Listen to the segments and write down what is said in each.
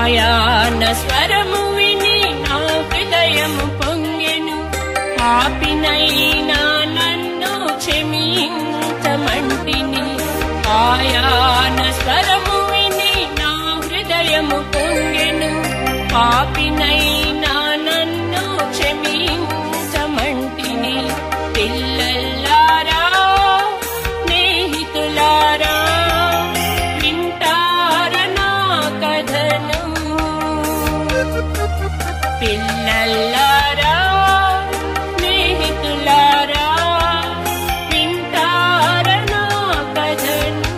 ఆయాన స్వరము విని నా హృదయము పొంగెను. పాపినైనా నన్ను క్షమించమంటిని. ఆయాన స్వరము విని నా హృదయము పొంగెను. పాపినైనా నన్ను క్షమించమంటిని. పిల్లలారా స్నేహితులారా వింటారా నా కథను. పిల్లలారా స్నేహితులారా వింటారా నా కథను.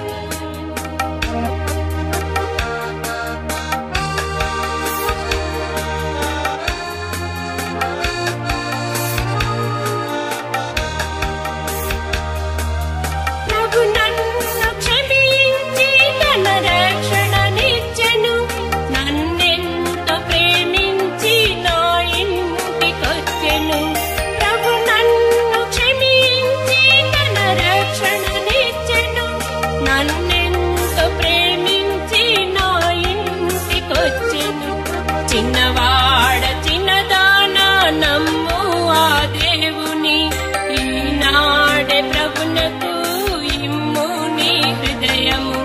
చిన్నవాడ చిన్నదానా నమ్ము ఆ దేవుని. ఈనాడే ప్రభునకు ఇమ్ము నీ హృదయము.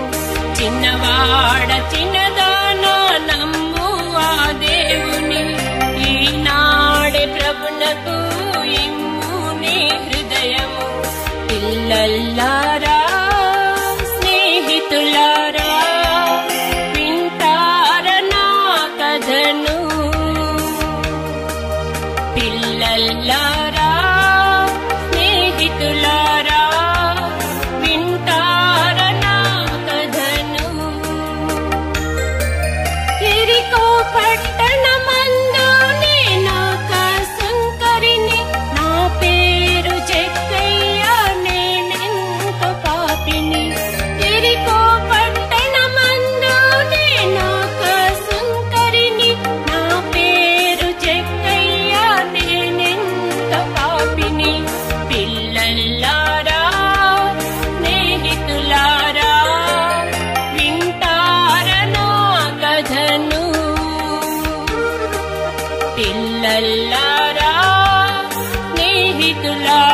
చిన్నవాడ చిన్నదానా నమ్ము ఆ దేవుని. ఈనాడే ప్రభునకు ఇమ్ము నీ హృదయము. పిల్లలారా స్నేహితులారా పిల్లలారా స్నేహితులారా వింటారా నా కథను. ఎరికో పట్టణమందు నేనొక సుంకరిని. నా పేరు జక్కయ్య, నేనెంతో పాపిని. ఎరికో పట్టణమందు నేనొక సుంకరిని. నా పేరు జక్కయ్య, నేనెంతో పాపిని. పిల్లలారా స్నేహితులారా వింటారా నా కథను. పిల్లలారా స్నేహితులారా